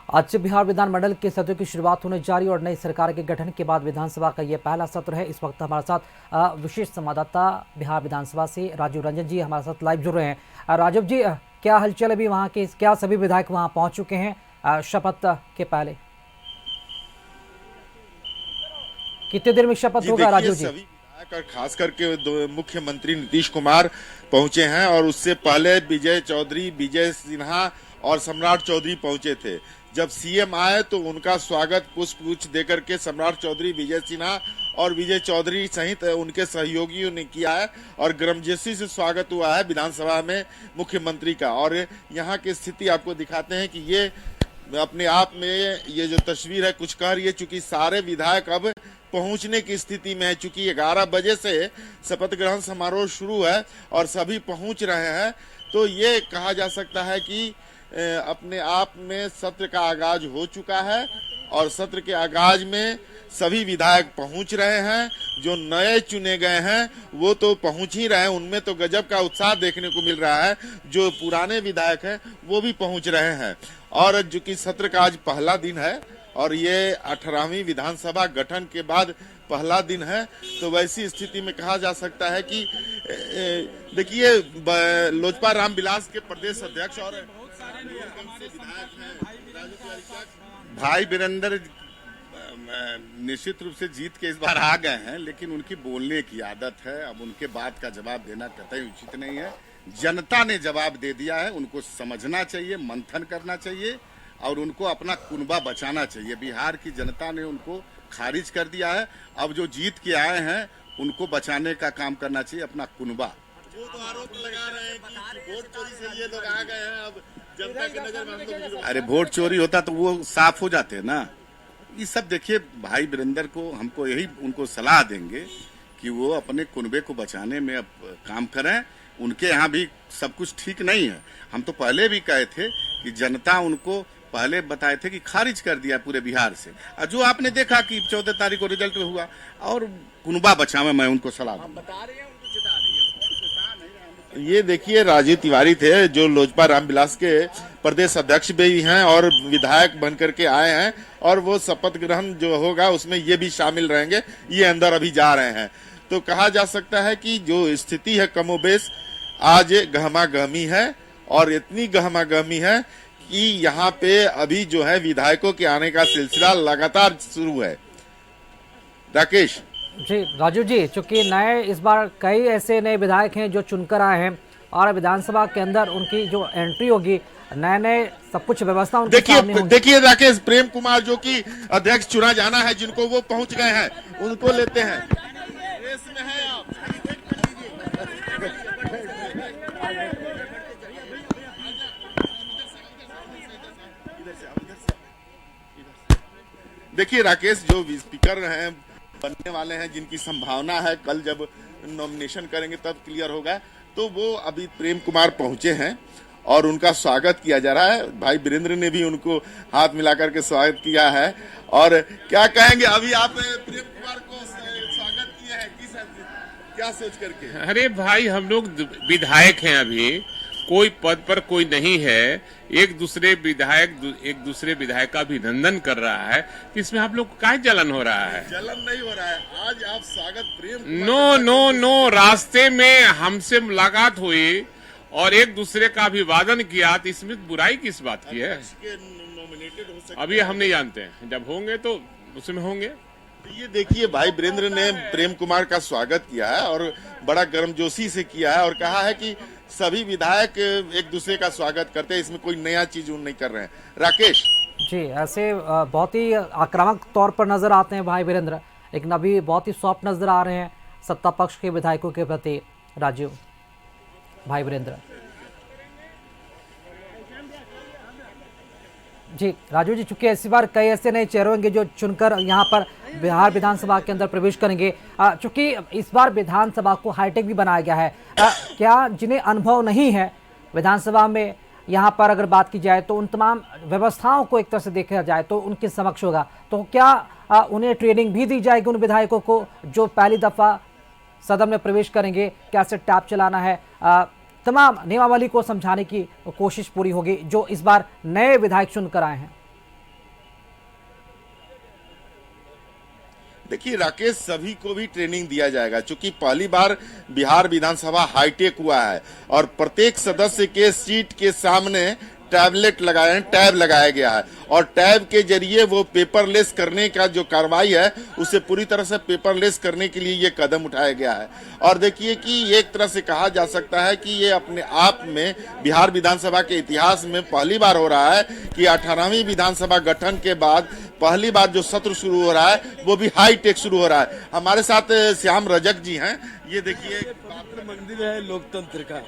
आज से बिहार विधानमंडल के सत्रों की शुरुआत होने जा रही और नई सरकार के गठन के बाद विधानसभा का यह पहला सत्र है। इस वक्त हमारे साथ विशेष संवाददाता बिहार विधानसभा से राजीव रंजन जी हमारे साथ लाइव जुड़ रहे हैं। राजीव जी, क्या हलचल अभी वहाँ के, क्या सभी विधायक वहाँ पहुँच चुके हैं शपथ के पहले? कितने देर में शपथ होगा राजीव जी? सभी विधायक और खास करके मुख्यमंत्री नीतीश कुमार पहुंचे हैं और उससे पहले विजय चौधरी, विजय सिन्हा और सम्राट चौधरी पहुंचे थे। जब सीएम आए तो उनका स्वागत पुष्पगुच्छ देकर के सम्राट चौधरी, विजय सिन्हा और विजय चौधरी सहित उनके सहयोगियों ने किया है और गर्मजोशी से स्वागत हुआ है विधानसभा में मुख्यमंत्री का। और यहाँ की स्थिति आपको दिखाते हैं कि ये अपने आप में ये जो तस्वीर है कुछ कह रही है, चूंकि सारे विधायक अब पहुंचने की स्थिति में है। चूंकि 11 बजे से शपथ ग्रहण समारोह शुरू है और सभी पहुंच रहे हैं, तो ये कहा जा सकता है कि अपने आप में सत्र का आगाज हो चुका है और सत्र के आगाज में सभी विधायक पहुंच रहे हैं। जो नए चुने गए हैं वो तो पहुंच ही रहे हैं, उनमें तो गजब का उत्साह देखने को मिल रहा है। जो पुराने विधायक हैं वो भी पहुंच रहे हैं और जो कि सत्र का आज पहला दिन है और ये 18वीं विधानसभा गठन के बाद पहला दिन है, तो वैसी स्थिति में कहा जा सकता है कि देखिए लोजपा रामविलास के प्रदेश अध्यक्ष और भाई वीरेंद्र निश्चित रूप से जीत के इस बार आ गए हैं, लेकिन उनकी बोलने की आदत है। अब उनके बात का जवाब देना कतई उचित नहीं है। जनता ने जवाब दे दिया है, उनको समझना चाहिए, मंथन करना चाहिए और उनको अपना कुनबा बचाना चाहिए। बिहार की जनता ने उनको खारिज कर दिया है। अब जो जीत के आए हैं उनको बचाने का काम करना चाहिए, अपना कुनबा। वो तो आरोप लगा रहे हैं कि वोट चोरी से ये लोग आ गए हैं, अब जनता की नजर में हम लोग। अरे वोट चोरी होता तो वो साफ हो जाते ना। ये सब देखिए, भाई वीरेंद्र को हमको यही उनको सलाह देंगे कि वो अपने कुनबे को बचाने में अब काम करें। उनके यहाँ भी सब कुछ ठीक नहीं है। हम तो पहले भी कहे थे कि जनता उनको पहले बताए थे कि खारिज कर दिया पूरे बिहार से, और जो आपने देखा कि 14 तारीख को रिजल्ट हुआ। और कुनबा बचावे मैं उनको सलाह दूंगा। ये देखिए राजीव तिवारी थे जो लोजपा रामविलास के प्रदेश अध्यक्ष भी हैं और विधायक बनकर के आए हैं और वो शपथ ग्रहण जो होगा उसमें ये भी शामिल रहेंगे। ये अंदर अभी जा रहे हैं। तो कहा जा सकता है कि जो स्थिति है कमोबेश आज गहमा-गहमी है और इतनी गहमा-गहमी है कि यहाँ पे अभी जो है विधायकों के आने का सिलसिला लगातार शुरू है। राकेश जी राजू जी, चूंकि नए इस बार कई ऐसे नए विधायक हैं जो चुनकर आए हैं और विधानसभा के अंदर उनकी जो एंट्री होगी, नए सब कुछ व्यवस्था उनके सामने होगी। देखिए राकेश, प्रेम कुमार जो कि अध्यक्ष चुना जाना है, जिनको वो पहुंच गए हैं, उनको लेते हैं। रेस में है आप। देखिए राकेश, जो स्पीकर हैं बनने वाले हैं, जिनकी संभावना है कल जब नॉमिनेशन करेंगे तब क्लियर होगा, तो वो अभी प्रेम कुमार पहुंचे हैं और उनका स्वागत किया जा रहा है। भाई वीरेंद्र ने भी उनको हाथ मिलाकर के स्वागत किया है। और क्या कहेंगे, अभी आप प्रेम कुमार को स्वागत किए हैं, क्या सोच करके? अरे भाई, हम लोग विधायक हैं, अभी कोई पद पर कोई नहीं है। एक दूसरे विधायक का अभिनंदन कर रहा है, इसमें आप लोग का जलन हो रहा है? जलन नहीं हो रहा है। आज आप स्वागत प्रेम नो, रास्ते में हमसे मुलाकात हुई और एक दूसरे का अभिवादन किया, तो इसमें बुराई किस बात की है? अभी हम नहीं जानते हैं, जब होंगे तो उसमें होंगे। ये देखिए भाई वीरेंद्र ने प्रेम कुमार का स्वागत किया है और बड़ा गर्मजोशी से किया है और कहा है कि सभी विधायक एक दूसरे का स्वागत करते हैं, इसमें कोई नया चीज नहीं कर रहे हैं। राकेश जी, ऐसे बहुत ही आक्रामक तौर पर नजर आते हैं भाई वीरेंद्र, लेकिन अभी बहुत ही सॉफ्ट नजर आ रहे हैं सत्ता पक्ष के विधायकों के प्रति। राजीव, भाई वीरेंद्र जी, राजू जी, चूंकि इस बार कई ऐसे नए चेहरे होंगे जो चुनकर यहाँ पर बिहार विधानसभा के अंदर प्रवेश करेंगे। चूंकि इस बार विधानसभा को हाईटेक भी बनाया गया है, क्या जिन्हें अनुभव नहीं है विधानसभा में, यहाँ पर अगर बात की जाए तो उन तमाम व्यवस्थाओं को एक तरह से देखा जाए तो उनके समक्ष होगा, तो क्या उन्हें ट्रेनिंग भी दी जाएगी उन विधायकों को जो पहली दफा सदन में प्रवेश करेंगे? कैसे टैप चलाना है, तमाम नियमावली को समझाने की कोशिश पूरी होगी जो इस बार नए विधायक चुनकर आए हैं। देखिए राकेश, सभी को भी ट्रेनिंग दिया जाएगा, क्योंकि पहली बार बिहार विधानसभा हाईटेक हुआ है और प्रत्येक सदस्य के सीट के सामने टैब लगाया गया है और टैब के जरिए वो पेपरलेस करने का जो कार्रवाई है उसे पूरी तरह से पेपरलेस करने के लिए ये कदम उठाया गया है। और देखिए कि एक तरह से कहा जा सकता है कि ये अपने आप में बिहार विधानसभा के इतिहास में पहली बार हो रहा है कि 18वीं विधानसभा गठन के बाद पहली बार जो सत्र शुरू हो रहा है वो भी हाई टेक शुरू हो रहा है। हमारे साथ श्याम रजक जी हैं। ये देखिए, पवित्र मंदिर है लोकतंत्र का,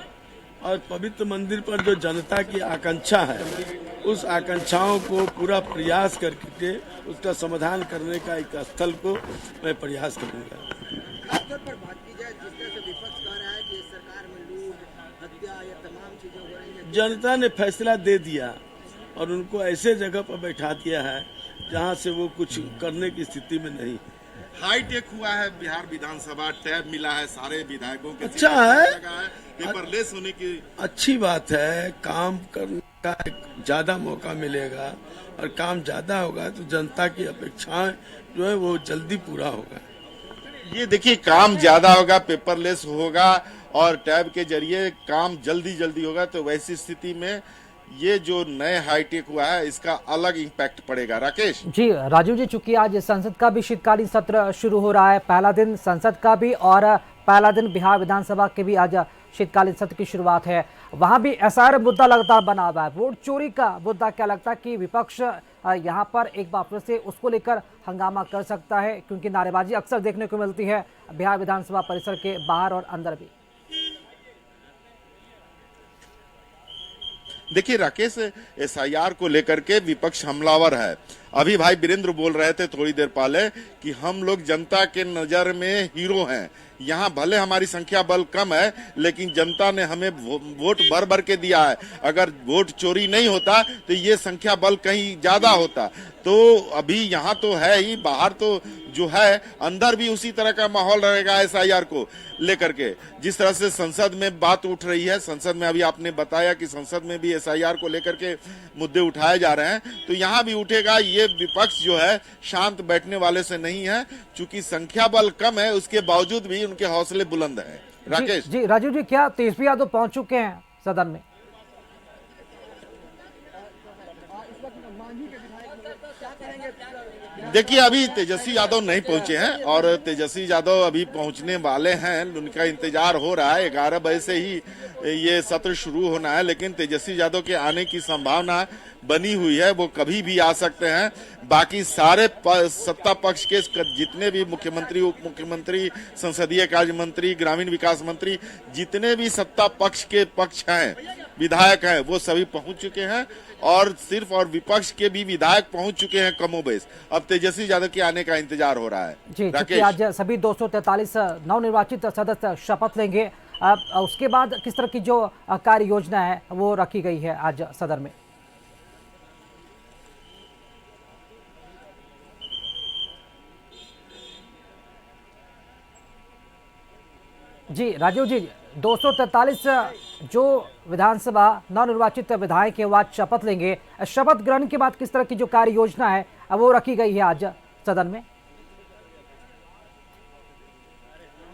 और पवित्र मंदिर पर जो जनता की आकांक्षा है उस आकांक्षाओं को पूरा प्रयास करके उसका समाधान करने का एक स्थल को मैं प्रयास करूंगा। खासतौर पर बात की जाए जिस तरह से विपक्ष कह रहा है कि इस सरकार में लूट, हत्या या तमाम चीजें हो रही हैं, जनता ने फैसला दे दिया और उनको ऐसे जगह पर बैठा दिया है जहां से वो कुछ करने की स्थिति में नहीं। हाईटेक हुआ है बिहार विधानसभा, टैब मिला है सारे विधायकों के, अच्छा है, पेपरलेस होने की अच्छी बात है। काम करने का ज्यादा मौका मिलेगा और काम ज्यादा होगा तो जनता की अपेक्षाएं जो है वो जल्दी पूरा होगा। ये देखिए, काम ज्यादा होगा, पेपरलेस होगा और टैब के जरिए काम जल्दी होगा, तो वैसी स्थिति में ये जो नए हाईटेक हुआ है इसका अलग इम्पैक्ट पड़ेगा। राकेश जी, राजीव जी, चूंकि आज संसद का भी शीतकालीन सत्र शुरू हो रहा है, पहला दिन संसद का भी और पहला दिन बिहार विधानसभा के भी आज शीतकालीन सत्र की शुरुआत है, वहां भी एसआईआर मुद्दा लगातार बना हुआ है, वोट चोरी का मुद्दा। क्या लगता है कि विपक्ष यहां पर एक बार फिर से उसको लेकर हंगामा कर सकता है, क्योंकि नारेबाजी अक्सर देखने को मिलती है बिहार विधानसभा परिसर के बाहर और अंदर भी। देखिए राकेश, एसआईआर को लेकर के विपक्ष हमलावर है। अभी भाई वीरेंद्र बोल रहे थे थोड़ी देर पहले कि हम लोग जनता के नजर में हीरो हैं, यहाँ भले हमारी संख्या बल कम है लेकिन जनता ने हमें वोट भर भर के दिया है। अगर वोट चोरी नहीं होता तो ये संख्या बल कहीं ज्यादा होता। तो अभी यहाँ तो है ही, बाहर तो जो है अंदर भी उसी तरह का माहौल रहेगा एसआईआर को लेकर के। जिस तरह से संसद में बात उठ रही है, संसद में अभी आपने बताया कि संसद में भी एसआईआर को लेकर के मुद्दे उठाए जा रहे हैं, तो यहाँ भी उठेगा। ये विपक्ष जो है शांत बैठने वाले से नहीं है, चूंकि संख्या बल कम है उसके बावजूद भी उनके हौसले बुलंद हैं। राकेश जी, राजीव जी, क्या तेजस्वी यादव पहुंच चुके हैं सदन में? देखिए, अभी तेजस्वी यादव नहीं पहुंचे हैं और तेजस्वी यादव अभी पहुंचने वाले हैं, उनका इंतजार हो रहा है। 11 बजे से ही ये सत्र शुरू होना है, लेकिन तेजस्वी यादव के आने की संभावना बनी हुई है, वो कभी भी आ सकते हैं। बाकी सारे सत्ता पक्ष के जितने भी मुख्यमंत्री, उप मुख्यमंत्री, संसदीय कार्य मंत्री, ग्रामीण विकास मंत्री, जितने भी सत्ता पक्ष के पक्ष हैं, विधायक हैं, वो सभी पहुंच चुके हैं और सिर्फ और विपक्ष के भी विधायक पहुंच चुके हैं कमोबेश। अब तेजस्वी यादव के आने का इंतजार हो रहा है। जी, क्योंकि आज सभी 243 नवनिर्वाचित सदस्य शपथ लेंगे। उसके बाद किस तरह की जो कार्य योजना है वो रखी गई है आज सदन में? जी राजीव जी, 243 जो विधानसभा नवनिर्वाचित विधायक है वो आज शपथ लेंगे। शपथ ग्रहण के बाद किस तरह की जो कार्य योजना है वो रखी गई है आज सदन में?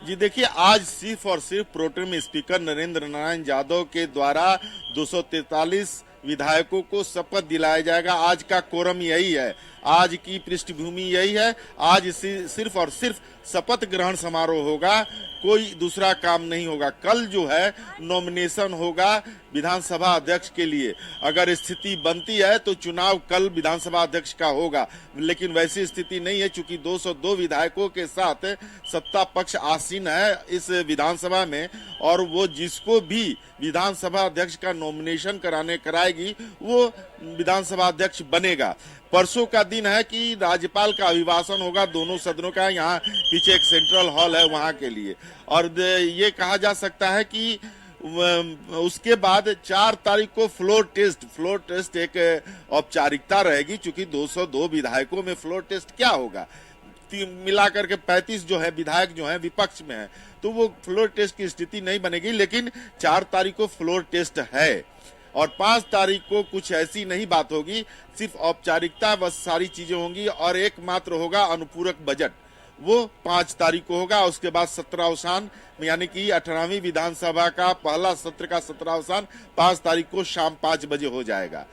जी देखिए, आज सिर्फ और सिर्फ प्रोटेम स्पीकर नरेंद्र नारायण यादव के द्वारा 243 विधायकों को शपथ दिलाया जाएगा। आज का कोरम यही है, आज की पृष्ठभूमि यही है। आज सिर्फ और सिर्फ शपथ ग्रहण समारोह होगा, कोई दूसरा काम नहीं होगा। कल जो है नॉमिनेशन होगा विधानसभा अध्यक्ष के लिए। अगर स्थिति बनती है तो चुनाव कल विधानसभा अध्यक्ष का होगा, लेकिन वैसी स्थिति नहीं है, चूंकि 202 विधायकों के साथ सत्ता पक्ष आसीन है इस विधानसभा में और वो जिसको भी विधानसभा अध्यक्ष का नॉमिनेशन कराएगी वो विधानसभा अध्यक्ष बनेगा। परसों का दिन है कि राज्यपाल का अभिभाषण होगा दोनों सदनों का, यहाँ पीछे एक सेंट्रल हॉल है वहां के लिए। और ये कहा जा सकता है कि उसके बाद 4 तारीख को फ्लोर टेस्ट एक औपचारिकता रहेगी, क्योंकि 202 विधायकों में फ्लोर टेस्ट क्या होगा, मिलाकर के 35 जो है विधायक जो है विपक्ष में है, तो वो फ्लोर टेस्ट की स्थिति नहीं बनेगी। लेकिन 4 तारीख को फ्लोर टेस्ट है और 5 तारीख को कुछ ऐसी नहीं बात होगी, सिर्फ औपचारिकता बस सारी चीजें होंगी और एकमात्र होगा अनुपूरक बजट। वो 5 तारीख को होगा। उसके बाद 17 अवसान, यानी कि 18वीं विधानसभा का पहला सत्र का 17 अवसान 5 तारीख को शाम 5 बजे हो जाएगा।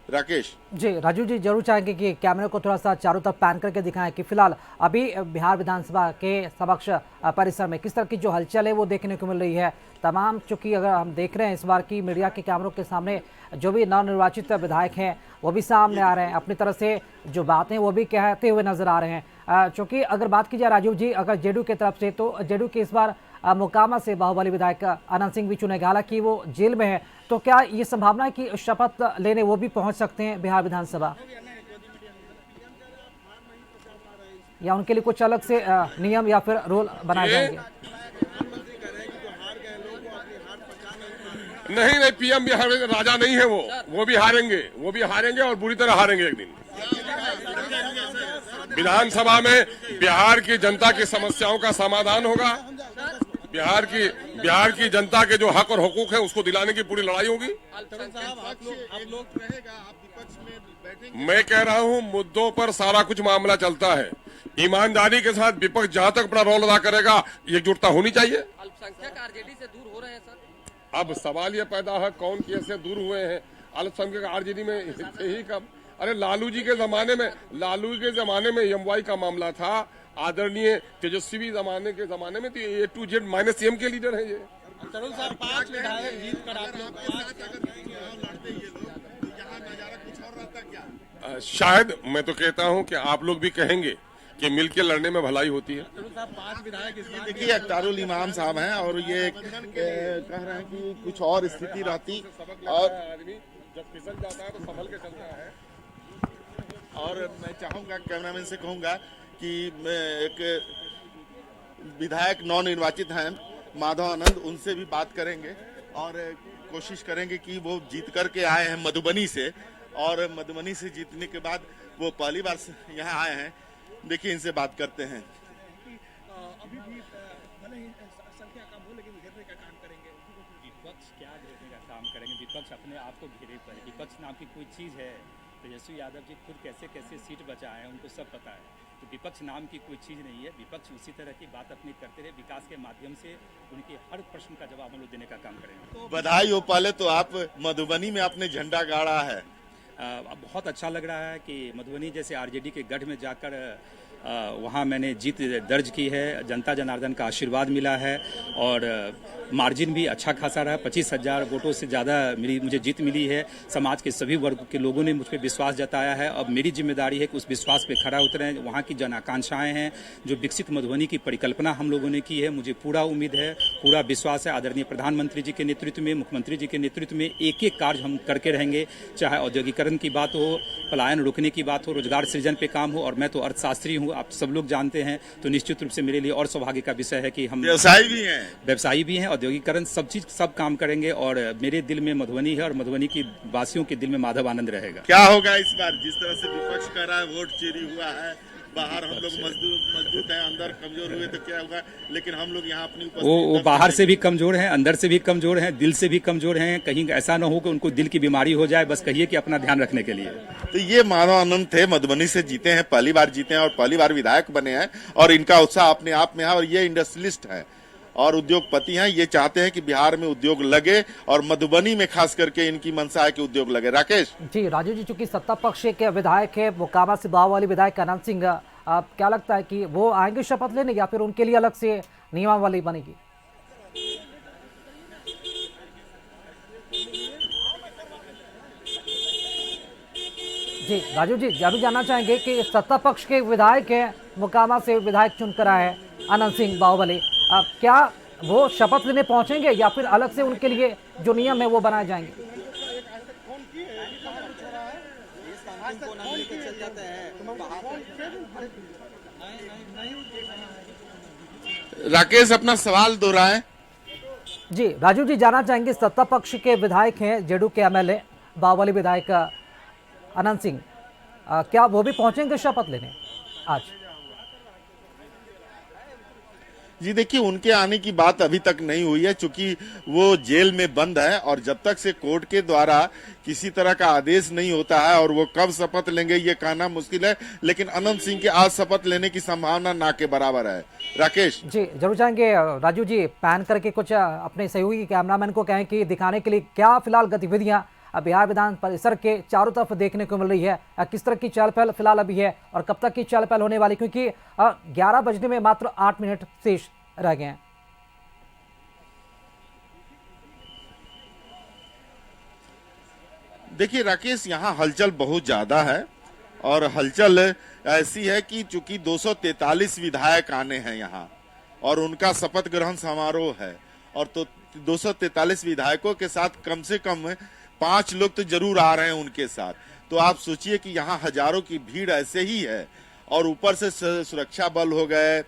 राकेश जी, राजू जी जरूर चाहेंगे कि कैमरे को थोड़ा सा चारों तरफ पैन करके दिखाएं कि फिलहाल अभी बिहार विधानसभा के समक्ष परिसर में किस तरह की जो हलचल है वो देखने को मिल रही है। तमाम, चूंकि अगर हम देख रहे हैं इस बार की मीडिया के कैमरों के सामने जो भी नवनिर्वाचित विधायक हैं वो भी सामने आ रहे हैं, अपनी तरफ से जो बातें वो भी कहते हुए नजर आ रहे हैं। चूंकि अगर बात की जाए राजीव जी, अगर जेडीयू की तरफ से, तो जेडीयू के इस बार मोकामा से बाहुबली विधायक अनंत सिंह भी चुने गए, हालांकि वो जेल में है, तो क्या ये संभावना है कि शपथ लेने वो भी पहुंच सकते हैं बिहार विधानसभा, या उनके लिए कुछ अलग से नियम या फिर रूल बनाए जाएंगे? नहीं, पीएम बिहार में राजा नहीं है, वो भी हारेंगे और बुरी तरह हारेंगे एक दिन। विधानसभा में बिहार की जनता की समस्याओं का समाधान होगा। बिहार की जनता के जो हक और हुकूक है उसको दिलाने की पूरी लड़ाई होगी। मैं कह रहा हूं, मुद्दों पर सारा कुछ मामला चलता है। ईमानदारी के साथ विपक्ष जहां तक अपना रोल अदा करेगा, एकजुटता होनी चाहिए। अल्पसंख्यक आरजेडी से दूर हो रहे हैं सर। अब सवाल ये पैदा है कौन कैसे दूर हुए हैं। अल्पसंख्यक आरजेडी में थे ही कब? अरे लालू जी के जमाने में एमवाई का मामला था। आदरणीय तेजस्वी जमाने में तो A to Z -M के लीडर है ये। तरुण साहब, 5 विधायक जीत कर शायद मैं तो कहता हूं कि आप लोग भी कहेंगे कि मिलकर लड़ने में भलाई होती है। देखिए, अख्तारुल इमाम साहब हैं और ये कह रहे हैं कि कुछ और स्थिति रहती, और आदमी जब फिसल जाता है तो संभल के चलता है। और मैं चाहूंगा, कैमरामैन से कहूंगा कि एक विधायक नवनिर्वाचित हैं माधव आनंद, उनसे भी बात करेंगे और कोशिश करेंगे कि वो जीत करके आए हैं मधुबनी से, और मधुबनी से जीतने के बाद वो पहली बार यहाँ आए हैं। देखिए, इनसे बात करते हैं। अभी भी भले ही संख्या कम हो, लेकिन घेरने का काम करेंगे। विपक्ष क्या घेरने का काम करेंगे? विपक्ष अपने आप को घेरे पर। विपक्ष नाम की कोई चीज़ है? तेजस्वी यादव जी खुद कैसे कैसे सीट बचाए हैं उनको सब पता है। तो विपक्ष नाम की कोई चीज़ नहीं है। विपक्ष उसी तरह की बात अपनी करते रहे, विकास के माध्यम से उनके हर प्रश्न का जवाब हम लोग देने का काम करेंगे। बधाई हो। पहले तो आप मधुबनी में आपने झंडा गाड़ा है। बहुत अच्छा लग रहा है कि मधुबनी जैसे आरजेडी के गढ़ में जाकर वहाँ मैंने जीत दर्ज की है। जनता जनार्दन का आशीर्वाद मिला है और मार्जिन भी अच्छा खासा रहा। 25,000 वोटों से ज़्यादा मुझे जीत मिली है। समाज के सभी वर्ग के लोगों ने मुझ पर विश्वास जताया है। अब मेरी जिम्मेदारी है कि उस विश्वास पे खरा उतरें। वहाँ की जन आकांक्षाएँ हैं, जो विकसित मधुबनी की परिकल्पना हम लोगों ने की है, मुझे पूरा उम्मीद है, पूरा विश्वास है। आदरणीय प्रधानमंत्री जी के नेतृत्व में, मुख्यमंत्री जी के नेतृत्व में एक एक कार्य हम करके रहेंगे। चाहे औद्योगिकरण की बात हो, पलायन रोकने की बात हो, रोजगार सृजन पे काम हो। और मैं तो अर्थशास्त्री हूँ, आप सब लोग जानते हैं, तो निश्चित रूप से मेरे लिए और सौभाग्य का विषय है कि हम व्यवसायी भी हैं, औद्योगिकरण सब चीज सब काम करेंगे। और मेरे दिल में मधुबनी है और मधुबनी की वासियों के दिल में माधव आनंद रहेगा। क्या होगा इस बार? जिस तरह से विपक्ष कर रहा है, वोट चोरी हुआ है, बाहर हम लोग मजबूत हैं, अंदर कमजोर हुए तो क्या होगा? लेकिन हम लोग यहाँ अपनी वो बाहर से भी कमजोर हैं, अंदर से भी कमजोर हैं, दिल से भी कमजोर हैं। कहीं ऐसा ना हो कि उनको दिल की बीमारी हो जाए। बस कहिए कि अपना ध्यान रखने के लिए। तो ये माधव आनंद थे, मधुबनी से जीते हैं, पहली बार जीते हैं और पहली बार विधायक बने हैं, और इनका उत्साह अपने आप में है। और ये इंडस्ट्रियलिस्ट हैं और उद्योगपति हैं। ये चाहते हैं कि बिहार में उद्योग लगे, और मधुबनी में खास करके इनकी मंशा है कि उद्योग लगे। राकेश जी, राजू जी, चूंकि सत्ता पक्ष के विधायक है मोकामा से बाहुबली विधायक अनंत सिंह, आप क्या लगता है कि वो आएंगे शपथ लेने, या फिर उनके लिए अलग से नियमावली बनेगी? जी राजू जी, जरूर जानना चाहेंगे कि सत्ता पक्ष के विधायक हैं, मोकामा से विधायक चुनकर आए हैं अनंत सिंह बाहुबली, क्या वो शपथ लेने पहुंचेंगे या फिर अलग से उनके लिए जो नियम है वो बनाए जाएंगे? राकेश अपना सवाल दोहराएं। जी राजू जी, जानना चाहेंगे, सत्ता पक्ष के विधायक हैं जेडीयू के एमएलए बाहुबली विधायक अनंत सिंह, क्या वो भी पहुंचेंगे शपथ लेने आज? जी देखिए, उनके आने की बात अभी तक नहीं हुई है, चूंकि वो जेल में बंद है और जब तक से कोर्ट के द्वारा किसी तरह का आदेश नहीं होता है और वो कब शपथ लेंगे ये कहना मुश्किल है, लेकिन अनंत सिंह के आज शपथ लेने की संभावना ना के बराबर है। राकेश जी जरूर जाएंगे। राजू जी, पैन करके कुछ अपने सहयोगी कैमरामैन को कहें कि दिखाने के लिए क्या फिलहाल गतिविधियां बिहार विधान परिसर के चारों तरफ देखने को मिल रही है, किस तरह की चहल पहल फिलहाल अभी है और कब तक की चहल पहल होने वाली, क्योंकि 11 बजने में मात्र 8 मिनट शेष रह गए हैं। देखिए राकेश, यहाँ हलचल बहुत ज्यादा है और हलचल ऐसी है कि चूंकि 243 विधायक आने हैं यहाँ और उनका शपथ ग्रहण समारोह है और तो 243 विधायकों के साथ कम से कम 5 लोग तो जरूर आ रहे हैं उनके साथ। तो आप सोचिए कि यहाँ हजारों की भीड़ ऐसे ही है और ऊपर से सुरक्षा बल हो गए,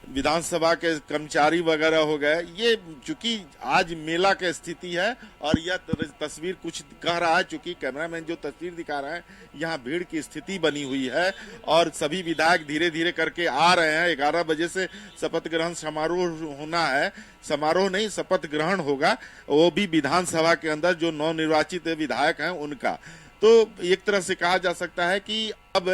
विधानसभा के कर्मचारी वगैरह हो गए। ये चूंकि आज मेला की स्थिति है और यह तस्वीर कुछ कह रहा है, चूंकि कैमरामैन जो तस्वीर दिखा रहा है यहाँ भीड़ की स्थिति बनी हुई है और सभी विधायक धीरे धीरे करके आ रहे हैं। 11 बजे से शपथ ग्रहण समारोह होना है, समारोह नहीं शपथ ग्रहण होगा, वो भी विधानसभा के अंदर जो नवनिर्वाचित विधायक हैं उनका। तो एक तरह से कहा जा सकता है कि अब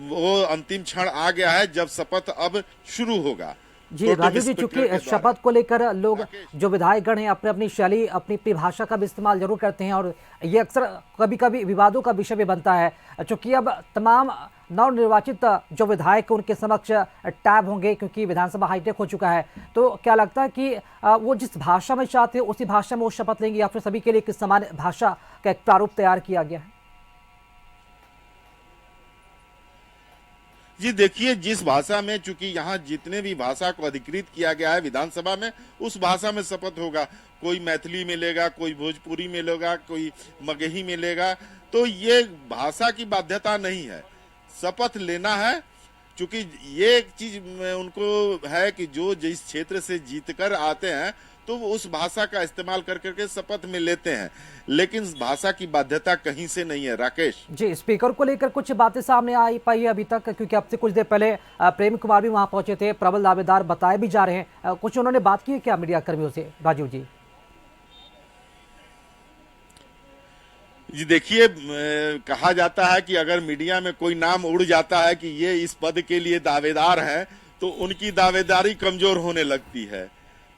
वो अंतिम क्षण आ गया है जब शपथ अब शुरू होगा। जी राजू जी, चूंकि शपथ को लेकर लोग जो विधायकगण हैं अपनी अपनी शैली अपनी अपनी भाषा का भी इस्तेमाल जरूर करते हैं और ये अक्सर कभी कभी विवादों का विषय भी बनता है, चूंकि अब तमाम नवनिर्वाचित जो विधायक उनके समक्ष टैब होंगे क्योंकि विधानसभा हाईटेक हो चुका है। तो क्या लगता है कि वो जिस भाषा में चाहते हैं उसी भाषा में वो शपथ लेंगे या फिर सभी के लिए एक समान भाषा का एक प्रारूप तैयार किया गया है? जी देखिए, जिस भाषा में चूंकि यहाँ जितने भी भाषा को अधिकृत किया गया है विधानसभा में उस भाषा में शपथ होगा। कोई मैथिली में लेगा, कोई भोजपुरी में लेगा, कोई मगही में लेगा। तो ये भाषा की बाध्यता नहीं है, शपथ लेना है। चूंकि ये एक चीज उनको है कि जो जिस क्षेत्र से जीतकर आते हैं तो वो उस भाषा का इस्तेमाल कर करके शपथ में लेते हैं, लेकिन भाषा की बाध्यता कहीं से नहीं है। राकेश जी, स्पीकर को लेकर कुछ बातें सामने आ पाई है अभी तक, क्योंकि अब से कुछ देर पहले प्रेम कुमार भी वहां पहुंचे थे, प्रबल दावेदार बताए भी जा रहे हैं, कुछ उन्होंने बात की है क्या मीडिया कर्मियों से? राजीव जी जी देखिए, कहा जाता है कि अगर मीडिया में कोई नाम उड़ जाता है कि ये इस पद के लिए दावेदार है तो उनकी दावेदारी कमजोर होने लगती है।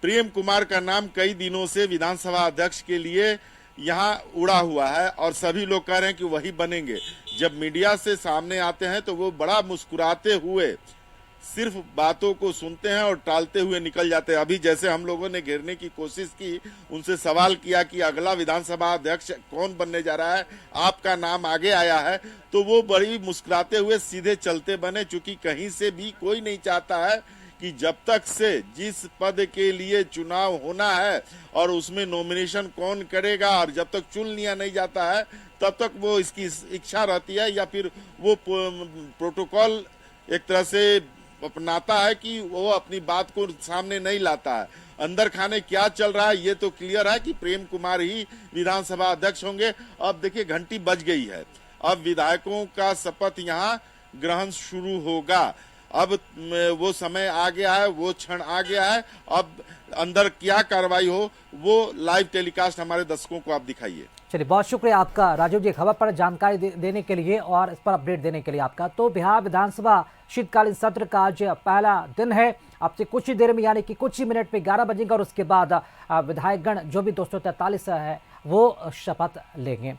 प्रेम कुमार का नाम कई दिनों से विधानसभा अध्यक्ष के लिए यहाँ उड़ा हुआ है और सभी लोग कह रहे हैं कि वही बनेंगे। जब मीडिया से सामने आते हैं तो वो बड़ा मुस्कुराते हुए सिर्फ बातों को सुनते हैं और टालते हुए निकल जाते हैं। अभी जैसे हम लोगों ने घेरने की कोशिश की, उनसे सवाल किया कि अगला विधानसभा अध्यक्ष कौन बनने जा रहा है, आपका नाम आगे आया है, तो वो बड़ी मुस्कुराते हुए सीधे चलते बने। चूंकि कहीं से भी कोई नहीं चाहता है कि जब तक से जिस पद के लिए चुनाव होना है और उसमें नॉमिनेशन कौन करेगा और जब तक चुन लिया नहीं जाता है तब तक वो इसकी इच्छा रहती है या फिर वो प्रोटोकॉल एक तरह से अपनाता है कि वो अपनी बात को सामने नहीं लाता है। अंदर खाने क्या चल रहा है ये तो क्लियर है कि प्रेम कुमार ही विधानसभा अध्यक्ष होंगे। अब देखिए घंटी बज गई है, अब विधायकों का शपथ यहाँ ग्रहण शुरू होगा। अब वो समय आ गया है, वो क्षण आ गया है। अब अंदर क्या कार्रवाई हो वो लाइव टेलीकास्ट हमारे दर्शकों को आप दिखाइए। चलिए, बहुत शुक्रिया आपका राजीव जी, खबर पर जानकारी देने के लिए और इस पर अपडेट देने के लिए आपका। तो बिहार विधानसभा शीतकालीन सत्र का आज पहला दिन है। अब से कुछ ही देर में यानी कि कुछ ही मिनट में 11 बजेगा और उसके बाद विधायकगण जो भी 243 है वो शपथ लेंगे।